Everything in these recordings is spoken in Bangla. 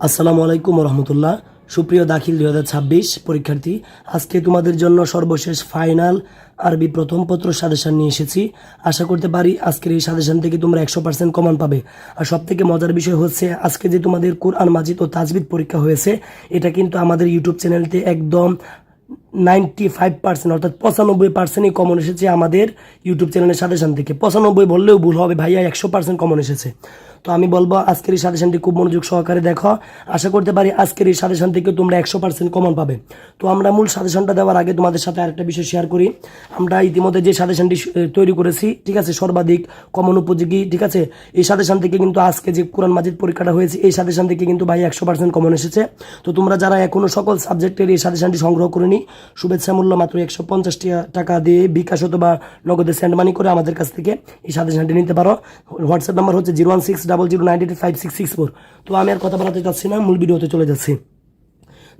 আসসালামু আলাইকুম রহমতুল্লাহ। সুপ্রিয় দাখিল 2026 পরীক্ষার্থী, আজকে তোমাদের জন্য সর্বশেষ ফাইনাল আরবি প্রথম পত্র সাজেশন নিয়ে এসেছি। আশা করতে পারি আজকের এই সাজেশন থেকে তোমরা 100% কমন পাবে। আর সব থেকে মজার বিষয় হচ্ছে আজকে যে তোমাদের কোরআন মাজিদ ও তাজবিদ পরীক্ষা হয়েছে, এটা কিন্তু আমাদের ইউটিউব চ্যানেলতে একদম 95% অর্থাৎ 95%ই কমন এসেছে আমাদের ইউটিউব চ্যানেলের সাজেশন থেকে। 95 বললেও ভুল হবে ভাইয়া, 100% কমন এসেছে। তো আমি বলবো আজকের এই সাজেশনটি খুব মনোযোগ সহকারে দেখো। আশা করতে পারি আজকের এই সাজেশন থেকে তোমরা 100% কমন পাবে। তো আমরা মূল সাজেশনটা দেওয়ার আগে তোমাদের সাথে আরেকটা বিষয় শেয়ার করি। আমরা ইতিমধ্যে যে সাজেশনটি তৈরি করেছি, ঠিক আছে, সর্বাধিক কমন উপযোগী, ঠিক আছে, এই সাজেশন থেকে কিন্তু আজকে যে কোরআন মাজিদ পরীক্ষাটা হয়েছে এই সাজেশন থেকে কিন্তু ভাই 100% কমন এসেছে। তো তোমরা যারা এখনো সকল সাবজেক্টের এই সাজেশনটি সংগ্রহ করেনি, শুভেচ্ছা মূল্য মাত্র 150 টাকা দিয়ে বিকাশ অথবা নগদে সেন্ড মানি করে আমাদের কাছ থেকে এই সাজেশনটি নিতে পারো। হোয়াটসঅ্যাপ নাম্বার হচ্ছে 01600985664। তো আমি আর কথা বলাতে চাচ্ছি না, মূল ভিডিওতে চলে যাচ্ছি।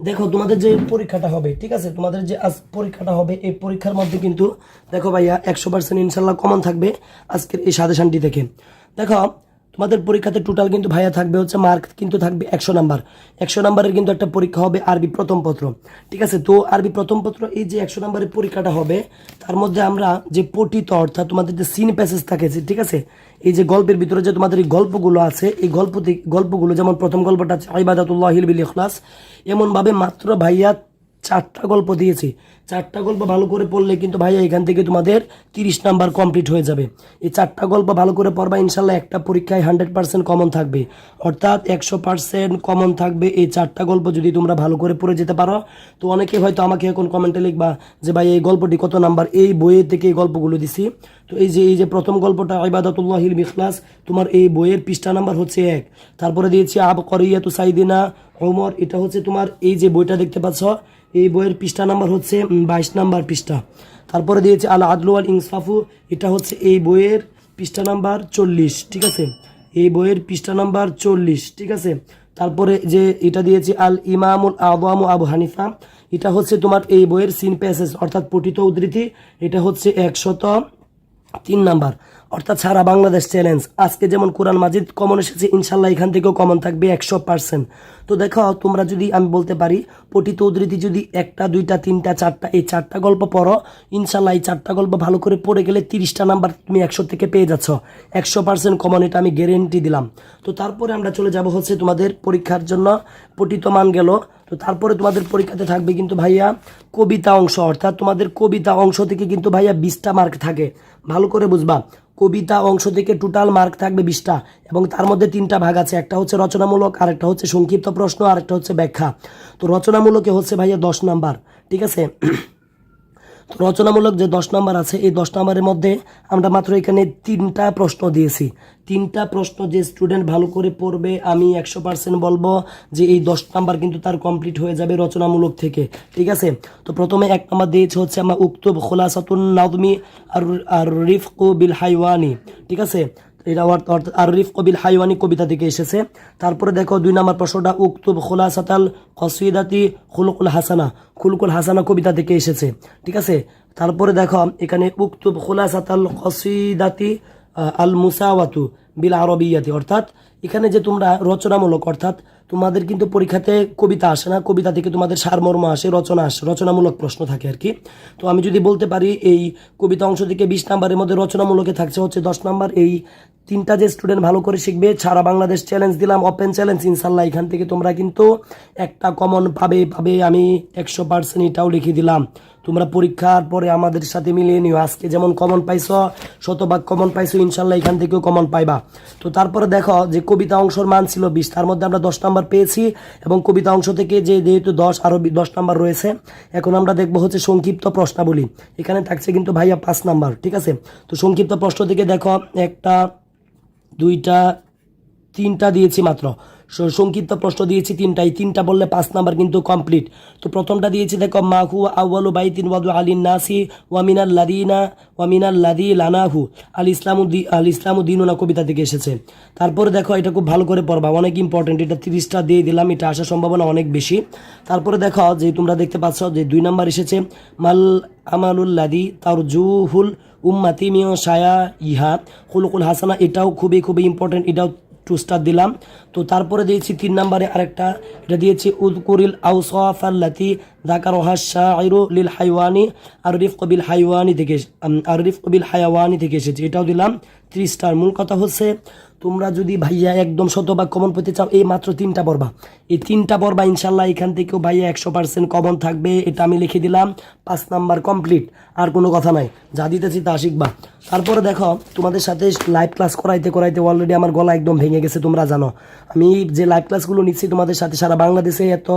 দেখো তোমাদের যে পরীক্ষাটা হবে, ঠিক আছে, তোমাদের যে আজ পরীক্ষাটা হবে এই পরীক্ষার মধ্যে কিন্তু দেখো ভাইয়া 100% ইনশাল্লাহ কমন থাকবে আজকের এই সাজেশনটি থেকে। দেখো তোমাদের পরীক্ষাতে টোটাল কিন্তু ভাইয়া থাকবে হচ্ছে মার্ক কিন্তু থাকবে 100 নাম্বার। 100 নাম্বারের কিন্তু একটা পরীক্ষা হবে আরবি প্রথম পত্র, ঠিক আছে। তো আরবি প্রথম পত্র এই যে 100 নাম্বারের পরীক্ষাটা হবে, তার মধ্যে আমরা যে পঠিত অর্থাৎ তোমাদের যে সিন প্যাসেজ থাকে, ঠিক আছে, এই যে গল্পের ভিতরে যে তোমাদের এই গল্পগুলো আছে, এই গল্পগুলো যেমন প্রথম গল্পটা আছে ইবাদাতুল্লাহিল বিল ইখলাস, এমনভাবে মাত্র ভাইয়া 4টা গল্প দিয়েছি। 4টা গল্প ভালো করে পড়লে কিন্তু ভাইয়া এখান থেকে তোমাদের 30 নাম্বার কমপ্লিট হয়ে যাবে। এই 4টা গল্প ভালো করে পড়বা, ইনশাল্লাহ একটা পরীক্ষায় 100% কমন থাকবে, অর্থাৎ 100% কমন থাকবে এই 4টা গল্প যদি তোমরা ভালো করে পড়ে যেতে পারো। তো অনেকে হয়তো আমাকে এখন কমেন্টে লিখবা যে ভাই এই গল্পটি কত নাম্বার, এই বইয়ের থেকে এই গল্পগুলো দিছি। তো এই যে প্রথম গল্পটা ইবাদাতুল্লাহিল বিল ইখলাস, তোমার এই বইয়ের পৃষ্ঠা নাম্বার হচ্ছে 1। তারপরে দিয়েছি আবকরিয়াতু সাইদিনা ওমর, এটা হচ্ছে তোমার এই যে বইটা দেখতে পাচ্ছ এই বইয়ের পৃষ্ঠা নাম্বার হচ্ছে 22 নাম্বার পৃষ্ঠা। তারপরে দিয়েছে আল আদলু আল ইনসাফু, এটা হচ্ছে এই বইয়ের পৃষ্ঠা নাম্বার 40, ঠিক আছে, এই বইয়ের পৃষ্ঠা নাম্বার 40, ঠিক আছে। তারপরে যে এটা দিয়েছে আল ইমামুল আযম আবু হানিফা, এটা হচ্ছে তোমার এই বইয়ের সিন প্যাসেজ অর্থাৎ পঠিত উদ্ধৃতি, এটা হচ্ছে 103 নাম্বার, অর্থাৎ সারা বাংলাদেশ চ্যালেঞ্জ। আজকে যেমন কোরআন মাজিদ কমন এসেছে, ইনশাল্লাহ এখান থেকেও কমন থাকবে 100%। তো দেখো তোমরা যদি আমি বলতে পারি পঠিত উদ্ধৃতি যদি 1টা 2টা 3টা 4টা এই 4টা গল্প পড়ো, ইনশাল্লাহ এই 4টা গল্প ভালো করে পড়ে গেলে 30টা নাম্বার তুমি 100 থেকে পেয়ে যাচ্ছ। 100% কমন, এটা আমি গ্যারেন্টি দিলাম। তো তারপরে আমরা চলে যাব হচ্ছে তোমাদের পরীক্ষার জন্য পঠিত মান গেল। তো তারপরে তোমাদের পরীক্ষাতে থাকবে কিন্তু ভাইয়া কবিতা অংশ, অর্থাৎ তোমাদের কবিতা অংশ থেকে কিন্তু ভাইয়া 20টা মার্ক থাকে, ভালো করে বুঝবা। কবিতা অংশ থেকে টোটাল মার্ক থাকবে 20টা, এবং তার মধ্যে 3টা ভাগ আছে, একটা হচ্ছে রচনামূলক, আরেকটা হচ্ছে সংক্ষিপ্ত প্রশ্ন, আরেকটা হচ্ছে ব্যাখ্যা। তো রচনামূলকে হচ্ছে ভাইয়া 10 নাম্বার, ঠিক আছে। তো রচনামূলক যে 10 নাম্বার আছে এই 10 নাম্বারের মধ্যে আমরা মাত্র এখানে 3টা প্রশ্ন দিয়েছি। 3টা প্রশ্ন যে স্টুডেন্ট ভালো করে পড়বে আমি 100% বলবো যে এই 10 নাম্বার কিন্তু তার কমপ্লিট হয়ে যাবে রচনামূলক থেকে, ঠিক আছে। তো প্রথমে 1 নাম্বার দিয়েছে হচ্ছে আমরা উক্তুব খুলাসাতুন নাজমি আর রিফকু বিল হাইওয়ানি, ঠিক আছে, এটা আর রিফকু বিল হাইওয়ানি কবিতা থেকে এসেছে। তারপরে দেখো 2 নাম্বার প্রশ্নটা উক্তুব খুলাসাতাল কসিদাতি খুলুকুল হাসানা, খুলুকুল হাসানা কবিতা থেকে এসেছে, ঠিক আছে। তারপরে দেখো এখানে উক্তুব খুলাসাতাল কসিদাতি আল মুসাওয়াতু বিল আরবিয়াতি, অর্থাৎ এখানে যে তোমরা রচনামূলক, অর্থাৎ তোমাদের কিন্তু পরীক্ষাতে কবিতা আসে না, কবিতা থেকে তোমাদের সারমর্ম আসে, রচনা আসে, রচনামূলক প্রশ্ন থাকে আর কি। তো আমি যদি বলতে পারি এই কবিতা অংশ থেকে 20 নাম্বারের মধ্যে রচনামূলকে থাকছে হচ্ছে 10 নাম্বার। এই 3টা যে স্টুডেন্ট ভালো করে শিখবে, সারা বাংলাদেশ চ্যালেঞ্জ দিলাম, ওপেন চ্যালেঞ্জ, ইনশাল্লাহ এখান থেকে তোমরা কিন্তু একটা কমন পাবে, আমি 100% এটাও লিখে দিলাম। তোমরা পরীক্ষার পরে আমাদের সাথে মিলিয়ে নিও, আজকে যেমন কমন পাইছো, শতভাগ কমন পাইছো, ইনশাল্লাহ এখান থেকেও কমন পাইবা। তো তারপরে দেখো যে কবিতা অংশের মান ছিল 20, তার মধ্যে আমরা 10 নাম্বার পেয়েছি, এবং কবিতা অংশ থেকে যেহেতু 10 আরও 10 নাম্বার রয়েছে। এখন আমরা দেখবো হচ্ছে সংক্ষিপ্ত প্রশ্নাবলী, এখানে থাকছে কিন্তু ভাইয়া 5 নাম্বার, ঠিক আছে। তো সংক্ষিপ্ত প্রশ্ন থেকে দেখো 1টা 2টা 3টা দিয়েছি মাত্র, সংক্ষিপ্ত প্রশ্ন দিয়েছি 3টা, এই 3টা বললে 5 নাম্বার কিন্তু কমপ্লিট। তো প্রথমটা দিয়েছি দেখো মাহু আউয়ালু বাইতিন ওয়াদু আলিন নাসি ওয়ামিনাল লাদি লানাহু আল ইসলামু দিনুনা কবিতা থেকে এসেছে। তারপরে দেখো এটা খুব ভালো করে পড়বা, অনেক ইম্পর্টেন্ট, এটা 30টা দিয়ে দিলাম, এটা আসার সম্ভাবনা অনেক বেশি। তারপরে দেখো যে তোমরা দেখতে পাচ্ছ যে 2 নাম্বার এসেছে মাল আমালুল্লাদি তারজুহুল উম্মাতি মিও শায়া ইহা খুলুকুল হাসানা, এটাও খুবই ইম্পর্টেন্ট, এটাও 2 স্টার দিলাম। তো তারপরে দিয়েছি 3 নম্বরে আরেকটা, এটা দিয়েছি উযকুরিল আওসাফ আল্লাতি যাকারাহা শাইরু লিল হাইওয়ানি আর রিফক বিল হাইওয়ানি থেকে এসেছে, এটাও দিলাম 3 স্টার। মূল কথা হচ্ছে তোমরা যদি ভাইয়া একদম শতভাগ কমন পেতে চাও এই মাত্র 3টা পড়বা, এই 3টা পড়বা ইনশাল্লাহ এখান থেকেও ভাইয়া 100% কমন থাকবে, এটা আমি লিখে দিলাম। 5 নাম্বার কমপ্লিট, আর কোনো কথা নাই, যা দিতেছি তা শিখবা। তারপরে দেখো তোমাদের সাথে লাইভ ক্লাস করাইতে অলরেডি আমার গলা একদম ভেঙে গেছে, তোমরা জানো আমি যে লাইভ ক্লাসগুলো নিচ্ছি তোমাদের সাথে সারা বাংলাদেশে এত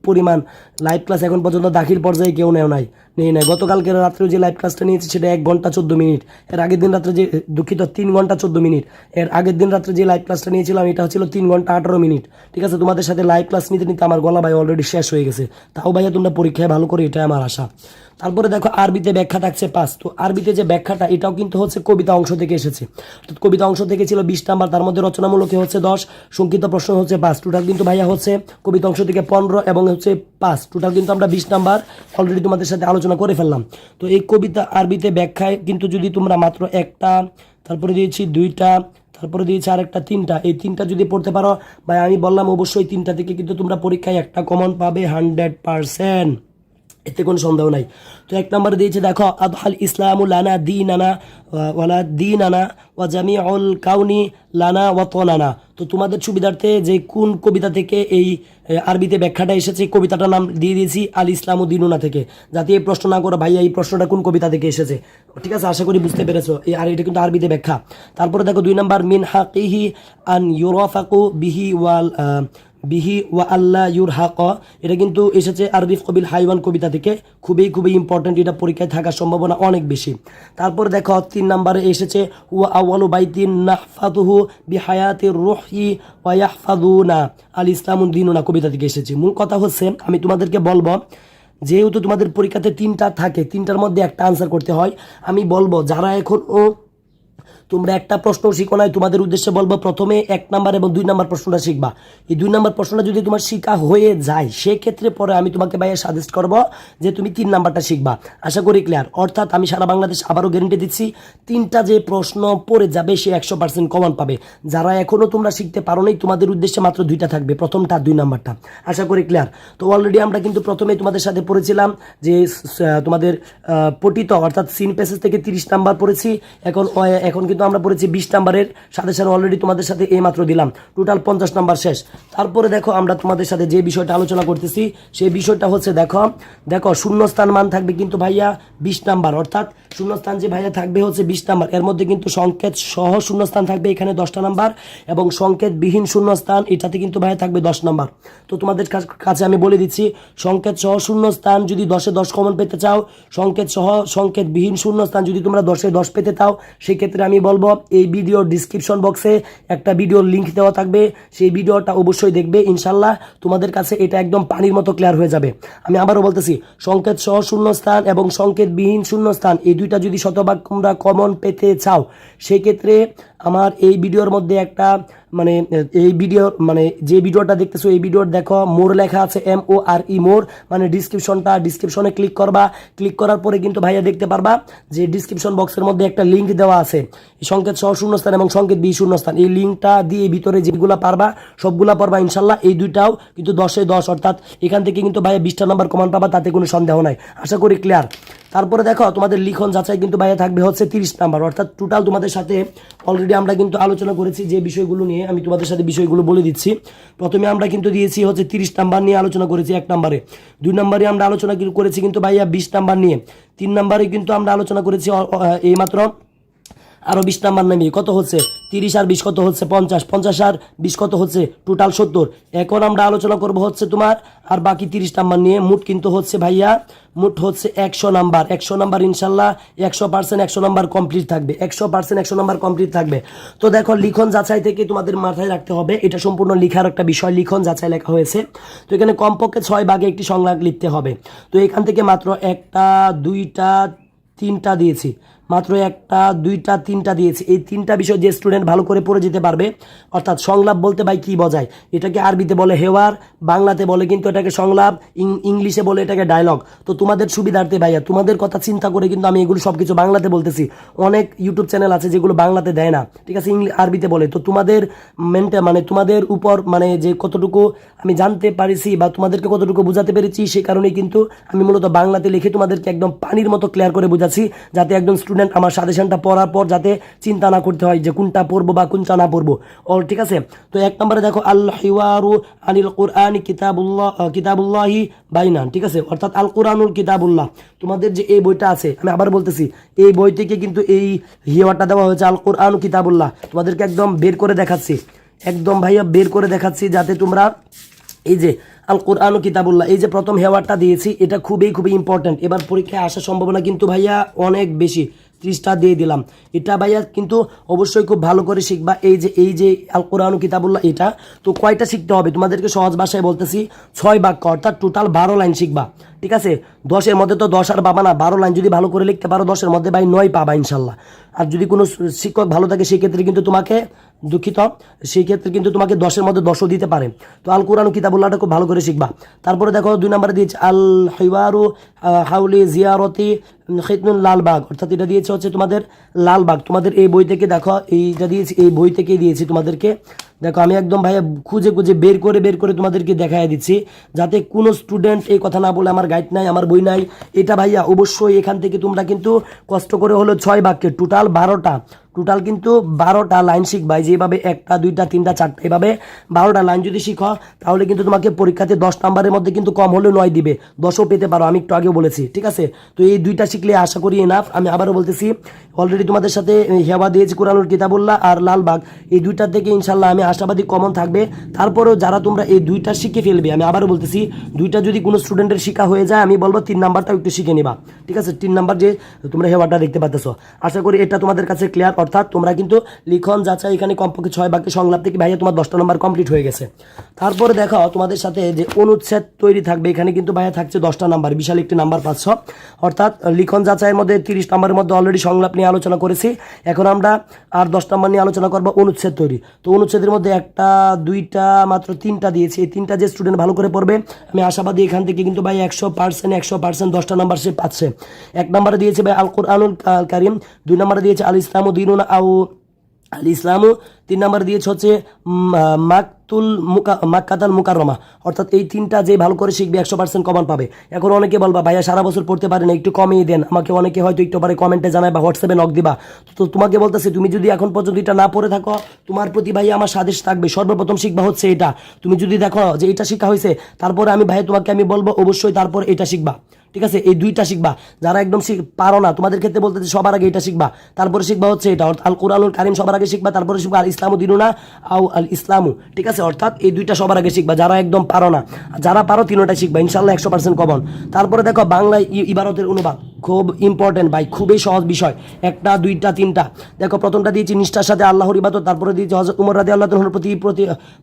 পরিমাণ লাইভ ক্লাস এখন পর্যন্ত দাখিল পর্যায়ে কেউ নেই নাই। গতকালকে রাত্রে যে লাইভ ক্লাসটা নিয়েছি সেটা 1 ঘন্টা 14 মিনিট, এর আগের দিন রাত্রে যে 3 ঘন্টা 14 মিনিট, এর আগের দিন রাত্রে যে লাইভ ক্লাসটা নিয়েছিলাম এটা হচ্ছিল 3 ঘন্টা 18 মিনিট। ঠিক আছে, তোমাদের সাথে লাইভ ক্লাস নিতে আমার গলা ভাই অলরেডি শেষ হয়ে গেছে, তাও ভাইয়া তোমরা পরীক্ষায় ভালো করে, এটাই আমার আশা। তারপরে দেখো আরবিতে ব্যাখ্যা থাকছে 5। তো আরবিতে যে ব্যাখ্যাটা এটাও কিন্তু হচ্ছে কবিতা অংশ থেকে এসেছে। কবিতা অংশ থেকে ছিল 20 নাম্বার, তার মধ্যে রচনামূলক হচ্ছে 10, সংক্ষিপ্ত প্রশ্ন হচ্ছে 5, টোটাল কিন্তু ভাইয়া হচ্ছে কবিতা অংশ থেকে 15 এবং হচ্ছে 5, টোটাল কিন্তু আমরা 20 নাম্বার অলরেডি তোমাদের সাথে আলোচনা করে ফেললাম। তো এই কবিতা আরবিতে ব্যাখ্যায় কিন্তু যদি তোমরা মাত্র একটা, তারপরে দিয়েছি 2টা, তারপরে দিয়েছি আরেকটা 3টা, এই 3টা যদি পড়তে পারো ভাই আমি বললাম অবশ্যই 3টা থেকে কিন্তু তোমরা পরীক্ষায় একটা কমন পাবে 100%, এতে কোনো সন্দেহ নাই। তো 1 নম্বরে দিয়েছে দেখো আদহাল ইসলামু লানা দীনানা ওয়ালা দীনানা ওয়া জামিউল কাউনি লানা ওয়া তানানা। তো তোমাদের সুবিধার্থে যে কোন কবিতা থেকে এই আরবিতে ব্যাখ্যাটা এসেছে, কবিতাটার নাম দিয়ে দিয়েছি আল ইসলামু দিনুনা থেকে, যাতে এই প্রশ্ন না করো ভাইয়া এই প্রশ্নটা কোন কবিতা থেকে এসেছে। ঠিক আছে, আশা করি বুঝতে পেরেছো, আর এটা কিন্তু আরবিতে ব্যাখ্যা। তারপরে দেখো 2 নম্বর মিন হাকিহি আন ইউরাফাকু বিহি ওয়া আল্লাহ ইউর হাক, এটা কিন্তু এসেছে আররিফ কবিল হাইওয়ান কবিতা থেকে, খুবই ইম্পর্টেন্ট, এটা পরীক্ষায় থাকার সম্ভাবনা অনেক বেশি। তারপরে দেখো 3 নম্বরে এসেছে ওয়া আউয়ালু বাইতিন নাহফাযুহু বিহায়াতির রূহি ওয়া ইয়াহফাযুনা আল ইসলামুদ দীনুনা কবিতা থেকে এসেছে। মূল কথা হচ্ছে আমি তোমাদেরকে বলবো যেহেতু তোমাদের পরীক্ষাতে 3টা থাকে, 3টার মধ্যে একটা আনসার করতে হয়, আমি বলবো যারা এখনও তোমরা একটা প্রশ্ন শিখো নাই তোমাদের উদ্দেশ্যে বলবো প্রথমে 1 নাম্বার এবং 2 নাম্বার প্রশ্নটা শিখবা। এই 2 নাম্বার প্রশ্নটা যদি তোমার শিখা হয়ে যায় সেক্ষেত্রে পরে আমি তোমাকে ভাইয়া সাজেস্ট করবো যে তুমি 3 নাম্বারটা শিখবা। আশা করি ক্লিয়ার। অর্থাৎ আমি সারা বাংলাদেশ আবারও গ্যারেন্টি দিচ্ছি 3টা যে প্রশ্ন পড়ে যাবে সে 100% কমন পাবে। যারা এখনো তোমরা শিখতে পারো নাই তোমাদের উদ্দেশ্যে মাত্র 2টা থাকবে, প্রথমটা 2 নাম্বারটা। আশা করি ক্লিয়ার। তো অলরেডি আমরা কিন্তু প্রথমে তোমাদের সাথে পড়েছিলাম যে তোমাদের পঠিত অর্থাৎ সিন প্যাসেজ থেকে 30 নাম্বার পড়েছি, এখন কিন্তু আমরা পড়েছি 20 নাম্বারের সাথে অলরেডি তোমাদের সাথে এই মাত্র দিলাম, টোটাল 50 নাম্বার শেষ। তারপরে দেখো আমরা তোমাদের সাথে যে বিষয়টা আলোচনা করতেছি সেই বিষয়টা হচ্ছে দেখো শূন্যস্থান মান থাকবে কিন্তু ভাইয়া 20 নাম্বার, অর্থাৎ শূন্যস্থান যে ভাইয়া থাকবে হচ্ছে 20 নাম্বার, এর মধ্যে কিন্তু সংকেত সহ শূন্যস্থান থাকবে এখানে 10টা নাম্বার এবং সংকেত বিহীন শূন্যস্থান এটাতে কিন্তু ভাইয়া থাকবে 10 নাম্বার। তো তোমাদের কাছে আমি বলে দিচ্ছি সংকেত সহ শূন্যস্থান যদি 10-এ 10 কমন পেতে চাও, সংকেত সহ সংকেত বিহীন শূন্যস্থান যদি তোমরা 10-এ 10 পেতে চাও, সেই ক্ষেত্রে আমি বলবো এই ভিডিওর ডিসক্রিপশন বক্সে একটা ভিডিওর লিঙ্ক দেওয়া থাকবে, সেই ভিডিওটা অবশ্যই দেখবে, ইনশাল্লাহ তোমাদের কাছে এটা একদম পানির মতো ক্লিয়ার হয়ে যাবে। আমি আবারও বলতেছি সংকেত সহ শূন্যস্থান এবং সংকেত বিহীন শূন্যস্থান এই 2টা যদি শতভাগ তোমরা কমন পেতে চাও সেই ক্ষেত্রে আমার এই ভিডিওর মধ্যে একটা যে ভিডিওটা দেখতেছো এই ভিডিওর দেখো মোর লেখা আছে MORE মোর, মানে ডিসক্রিপশনে ক্লিক করবা, ক্লিক করার পরে কিন্তু ভাইয়া দেখতে পারবা যে ডিসক্রিপশন বক্সের মধ্যে একটা লিঙ্ক দেওয়া আছে সংকেত সহ শূন্যস্থান এবং সংকেত বিহীন শূন্যস্থান, এই লিঙ্কটা দিয়ে ভিতরে যেগুলো পারবা সবগুলা পারবা ইনশাল্লাহ। এই 2টাও কিন্তু 10-এ 10, অর্থাৎ এখান থেকে কিন্তু ভাইয়া 20টা নাম্বার কমন পাবা, তাতে কোনো সন্দেহ নাই। আশা করি ক্লিয়ার। তারপরে দেখো তোমাদের লিখন যাচাই কিন্তু ভাইয়া থাকবে হচ্ছে 30 নাম্বার, অর্থাৎ টোটাল তোমাদের সাথে অলরেডি আমরা কিন্তু আলোচনা করেছি যে বিষয়গুলো নিয়ে, আমি তোমাদের সাথে বিষয়গুলো বলে দিচ্ছি। প্রথমে আমরা কিন্তু দিয়েছি হচ্ছে 30 নাম্বার নিয়ে আলোচনা করেছি 1 নাম্বারে, 2 নাম্বারে আমরা আলোচনা করেছি কিন্তু ভাইয়া 20 নাম্বার নিয়ে, 3 নাম্বারে কিন্তু আমরা আলোচনা করেছি এইমাত্র আরও 20 নাম্বার নামিয়ে কত হচ্ছে 30 আর 20 কত হচ্ছে 50, 50 আর 20 কত হচ্ছে টোটাল 70। এখন আমরা আলোচনা করব হচ্ছে তোমার আর বাকি 30 নাম্বার নিয়ে, মোট কিন্তু হচ্ছে ভাইয়া মোট হচ্ছে 100 নাম্বার ইনশাল্লাহ 100% 100 নাম্বার কমপ্লিট থাকবে, 100% 100 নাম্বার কমপ্লিট থাকবে। তো দেখো লিখন যাচাই থেকে তোমাদের মাথায় রাখতে হবে এটা সম্পূর্ণ লিখার একটা বিষয়, লিখন যাচাই লেখা হয়েছে। তো এখানে কমপক্ষে 6 ভাগে একটি সংলাপ লিখতে হবে। তো এখান থেকে মাত্র 1টা 2টা 3টা দিয়েছি, মাত্র একটা দুইটা তিনটা দিয়েছি। এই তিনটা বিষয় যে স্টুডেন্ট ভালো করে পড়ে যেতে পারবে, অর্থাৎ সংলাপ বলতে ভাই কী বোঝায়, এটাকে আরবিতে বলে হেওয়ার, বাংলাতে বলে কিন্তু এটাকে সংলাপ, ইংলিশে বলে এটাকে ডায়লগ। তো তোমাদের সুবিধার্থে ভাইয়া তোমাদের কথা চিন্তা করে কিন্তু আমি এগুলো সব কিছু বাংলাতে বলতেছি। অনেক ইউটিউব চ্যানেল আছে যেগুলো বাংলাতে দেয় না, ঠিক আছে, আরবিতে বলে। তো তোমাদের মানে তোমাদের উপর মানে যে কতটুকু আমি জানতে পারিছি বা তোমাদেরকে কতটুকু বোঝাতে পেরেছি, সেই কারণেই কিন্তু আমি মূলত বাংলাতে লিখে তোমাদেরকে একদম পানির মতো ক্লিয়ার করে বোঝাচ্ছি, যাতে একজন স্টুডেন্ট আমার সাজেশনটা পড়ার পর যাতে চিন্তা না করতে হয় যে কোনটা পড়বো বা কোনটা না পড়বো। অল ঠিক আছে। তো এক নম্বরে দেখো আল হিওয়ারু আনিল কুরআনি কিতাবুল্লাহি বাইনান, ঠিক আছে, অর্থাৎ আল কুরআনুল কিতাবুল্লাহ। তোমাদের যে এই বইটা আছে, আমি আবার বলতেছি, এই বই থেকে কিন্তু এই হিওয়ারটা দেওয়া হয়েছে আল কুরআনু কিতাবুল্লাহ। তোমাদেরকে একদম বের করে দেখাচ্ছি, একদম ভাইয়া বের করে দেখাচ্ছি, যাতে তোমরা এই যে আল কুরআনু কিতাবুল্লাহ, এই যে প্রথম হেওয়ারটা দিয়েছি, এটা খুবই খুবই ইম্পর্ট্যান্ট। এবার পরীক্ষায় আসার সম্ভাবনা কিন্তু ভাইয়া অনেক বেশি, 30টা দিয়ে দিলাম। এটা ভাইয়া কিন্তু অবশ্যই খুব ভালো করে শিখবা। এই যে আল কুরআনু কিতাবুল্লাহ, এটা তো কয়টা শিখতে হবে তোমাদেরকে সহজ ভাষায় বলতেছি, 6 বাক্য, অর্থাৎ টোটাল 12 লাইন শিখবা, ঠিক আছে। 10-এর মধ্যে তো 10 আর পাবা না, 12 লাইন যদি ভালো করে লিখতে পারো 10-এর মধ্যে ভাই 9 পাবা ইনশাল্লাহ। আর যদি কোনো শিক্ষক ভালো থাকে সেক্ষেত্রে কিন্তু তোমাকে দুঃখিত, সেই ক্ষেত্রে কিন্তু তোমাকে 10-এর মধ্যে 10ও দিতে পারে। তো আল কুরআনু কিতাবুল্লাহটা খুব ভালো করে শিখবা। তারপরে দেখো 2 নম্বরে দিয়েছে আল হিওয়ারু হাউলি জিয়ারতি খিতনুল লালবাগ, অর্থাৎ এটা দিয়েছে হচ্ছে তোমাদের লালবাগ। তোমাদের এই বই থেকে দেখো, এইটা দিয়েছি, এই বই থেকে দিয়েছি তোমাদেরকে। দেখো আমি একদম ভাইয়া খুঁজে খুঁজে বের করে তোমাদেরকে দেখাই দিচ্ছি, যাতে কোনো স্টুডেন্ট এই কথা না বলে আমার গাইড নাই, আমার বই নাই। এটা ভাইয়া অবশ্যই এখান থেকে তোমরা কিন্তু কষ্ট করে হলো 6 বাক্যে টোটাল 12টা, টোটাল কিন্তু 12টা লাইন শিখবা। যেভাবে 1টা 2টা 3টা 4টা, এভাবে 12টা লাইন যদি শিখো, তাহলে কিন্তু তোমাকে পরীক্ষাতে 10 নাম্বারের মধ্যে কিন্তু কম হলেও 9 দিবে, 10ও পেতে পারো, আমি একটু আগেও বলেছি, ঠিক আছে। তো এই 2টা শিখলে আশা করি এনাফ। আমি আবারও বলতেছি, অলরেডি তোমাদের সাথে হেওয়া দিয়েছি কুরআনুল কিতাবুল্লাহ আর লালবাগ, এই 2টা থেকে ইনশাল্লাহ আমি আশাবাদী কমন থাকবে। তারপরেও যারা তোমরা এই 2টা শিখে ফেলবে, আমি আবারও বলতেছি, 2টা যদি কোনো স্টুডেন্টের শিখা হয়ে যায়, আমি বলবো 3 নাম্বারটাও একটু শিখে নিবা, ঠিক আছে। 3 নাম্বার যে তোমরা হেওয়াটা দেখতে পাচ্ছ, আশা করি এটা তোমাদের কাছে ক্লিয়ার। অর্থাৎ তোমরা কিন্তু লিখন যাচাই এখানে কমপক্ষে 6 বাক্যে সংলাপ থেকে ভাইয়া তোমার 10টা নাম্বার কমপ্লিট হয়ে গেছে। তারপরে দেখো তোমাদের সাথে যে অনুচ্ছেদ তৈরি থাকবে, এখানে কিন্তু ভাইয়া থাকছে 10টা নাম্বার, বিশাল একটি নাম্বার পাচ্ছ। অর্থাৎ লিখন যাচাইয়ের মধ্যে 30 নাম্বারের মধ্যে অলরেডি সংলাপ নিয়ে আলোচনা করেছি, এখন আমরা আর 10 নাম্বার নিয়ে আলোচনা করবো অনুচ্ছেদ তৈরি। তো অনুচ্ছেদের মধ্যে 1টা 2টা মাত্র 3টা দিয়েছি। এই 3টা যে স্টুডেন্ট ভালো করে পড়বে, আমি আশাবাদী এখান থেকে কিন্তু ভাই 100% 10টা নাম্বার সে পাচ্ছে। 1 নম্বরে দিয়েছে ভাই আল কুরআনুল কারীম, 2 নম্বরে দিয়েছে আল ইসলামু দীনুনা আও আল ইসলামু, 3 নম্বরে দিয়েছে হচ্ছে মাক্কাতুল মুকাররমা। অর্থাৎ এই 3টা যে ভালো করে শিখবে 100% কমন পাবে। এখন অনেকে বলবা ভাইয়া সারা বছর পড়তে পারে না, একটু কমিয়ে দেন আমাকে, অনেকে হয়তো একটু পারে কমেন্টে জানায় বা হোয়াটসঅ্যাপে নক দিবা। তো তোমাকে বলতেছি, তুমি যদি এখন পর্যন্ত এটা না পড়ে থাকো, তোমার প্রতি ভাইয়া আমার সাজেশ থাকবে, সর্বপ্রথম শিখবা হচ্ছে এটা। তুমি যদি দেখো যে এটা শিখা হয়েছে, তারপরে আমি ভাইয়া তোমাকে আমি বলবো অবশ্যই তারপর এটা শিখবা, ঠিক আছে। এই 2টা শিখবা। যারা একদম পারো না, তোমাদের ক্ষেত্রে বলতেছি সবার আগে এটা শিখবা, তারপরে শিখবা হচ্ছে এটা আল কুরআনুল কারীম, সবার আগে শিখবা, তারপরে শিখবা আল ইসলামু দীনুনা আও আল ইসলামু, ঠিক আছে। অর্থাৎ এই 2টা সবার আগে শিখবা, যারা একদম পারো না। যারা পারো 3টা শিখবা ইনশাল্লাহ 100% কমন। তারপরে দেখো বাংলায় ইবারতের অনুবাদ, খুব ইম্পর্টেন্ট ভাই, খুবই সহজ বিষয়। 1টা 2টা 3টা দেখো, প্রথমটা দিয়েছি নিষ্ঠার সাথে আল্লাহর ইবাদত, তারপরে দিয়েছি হযরত উমর রাদিয়াল্লাহু তাআলার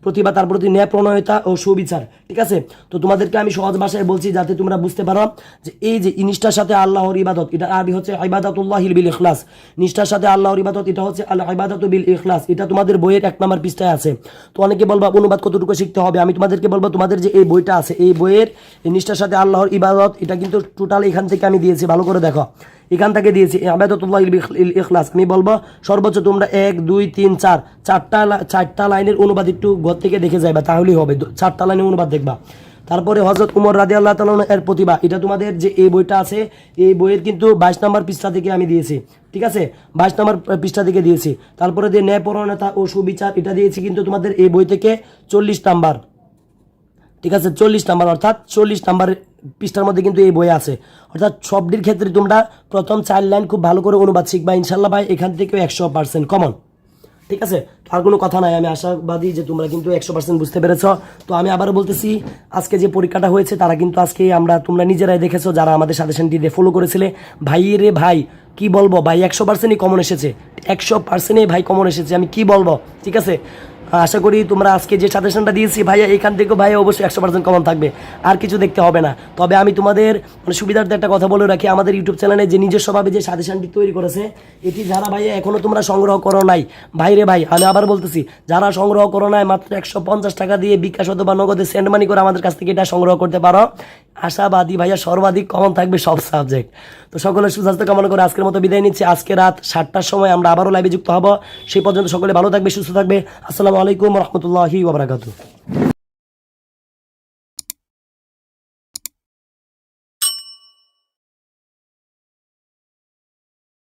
প্রতিভা, তারপরে ন্যায় প্রণয়তা ও সুবিচার, ঠিক আছে। তো তোমাদেরকে আমি সহজ ভাষায় বলছি যাতে তোমরা বুঝতে পারো যে এই যে নিষ্ঠার সাথে আল্লাহর ইবাদত, এটা আরবি হচ্ছে ইবাদাতুল্লাহি বিল ইখলাস। নিষ্ঠার সাথে আল্লাহর ইবাদত, এটা হচ্ছে আল ইবাদাতু বিল ইখলাস। এটা তোমাদের বইয়ের 1 নম্বর পৃষ্ঠায় আছে। তো অনেকে বলবা অনুবাদ কতটুকু শিখতে হবে, আমি তোমাদেরকে বলবো তোমাদের যে এই বইটা আছে, এই বইয়ের নিষ্ঠার সাথে আল্লাহর ইবাদত, এটা কিন্তু টোটাল এখান থেকে আমি দিয়েছি, ভালো করে দেখো, এখান থেকে দিয়েছি ইবাদাতুল্লাহি বিল ইখলাস। আমি বলবো সর্বোচ্চ তোমরা 1 2 3 4 চারটা লাইনের অনুবাদ একটু ঘর থেকে দেখে যাইবা, তাহলেই হবে। 4টা লাইনের অনুবাদ দেখবা। তারপরে হযরত উমর রাদিয়াল্লাহু তাআলা এর প্রতিভা, এটা তোমাদের যে এই বইটা আছে, এই বইয়ের কিন্তু 22 নম্বর পৃষ্ঠা থেকে আমি দিয়েছি, ঠিক আছে, 22 নম্বর পৃষ্ঠা থেকে দিয়েছি। তারপরে যে ন্যায়পরায়ণতা ও সুবিচার, এটা দিয়েছি কিন্তু তোমাদের এই বই থেকে 40 নাম্বার, ঠিক আছে, 40 নাম্বার, অর্থাৎ 40 নাম্বার পৃষ্ঠার মধ্যে কিন্তু এই বই আছে। অর্থাৎ সবটির ক্ষেত্রে তোমরা প্রথম 4 লাইন খুব ভালো করে অনুবাদ শিখবা ইনশাল্লাহ ভাই, এখান থেকেও 100% কমন, ঠিক আছে। আর কোনো কথা নাই, আমি আশাবাদী যে তোমরা কিন্তু 100% বুঝতে পেরেছ। তো আমি আবারও বলতেছি, আজকে যে পরীক্ষাটা হয়েছে তারা কিন্তু আজকে তোমরা নিজেরাই দেখেছো, যারা আমাদের সাজেশনটি দিয়ে ফলো করেছিলে। ভাই রে ভাই, কি বলবো ভাই, 100%ই কমন এসেছে, 100%ই ভাই কমন এসেছে, আমি কি বলবো, ঠিক আছে। আশা করি তোমরা আজকে যে সাজেশনটা দিয়েছি ভাইয়া, এখান থেকেও ভাইয়া অবশ্যই 100% কমন থাকবে, আর কিছু দেখতে হবে না। তবে আমি তোমাদের সুবিধার্থে একটা কথা বলে রাখি, আমাদের ইউটিউব চ্যানেলে যে নিজস্বভাবে যে সাজেশনটি তৈরি করেছে, এটি যারা ভাইয়া এখনও তোমরা সংগ্রহ করো নাই, ভাইরে ভাই আমি আবার বলতেছি, যারা সংগ্রহ করো নাই মাত্র 150 টাকা দিয়ে বিকাশ অথবা নগদে সেন্ড মানি করে আমাদের কাছ থেকে এটা সংগ্রহ করতে পারো। আশাবাদী ভাইয়া সর্বাধিক কমন থাকবে সব সাবজেক্ট। তো সকলের সুস্বাস্থ্য কামনা করে আজকের মতো বিদায় নিচ্ছি। আজকে রাত 7টার সময় আমরা আবারও লাইভে যুক্ত হব। সেই পর্যন্ত সকলে ভালো থাকবে, সুস্থ থাকবে। আসসালামু আলাইকুম রহমতুল্লাহি ওয়া বারাকাতুহু।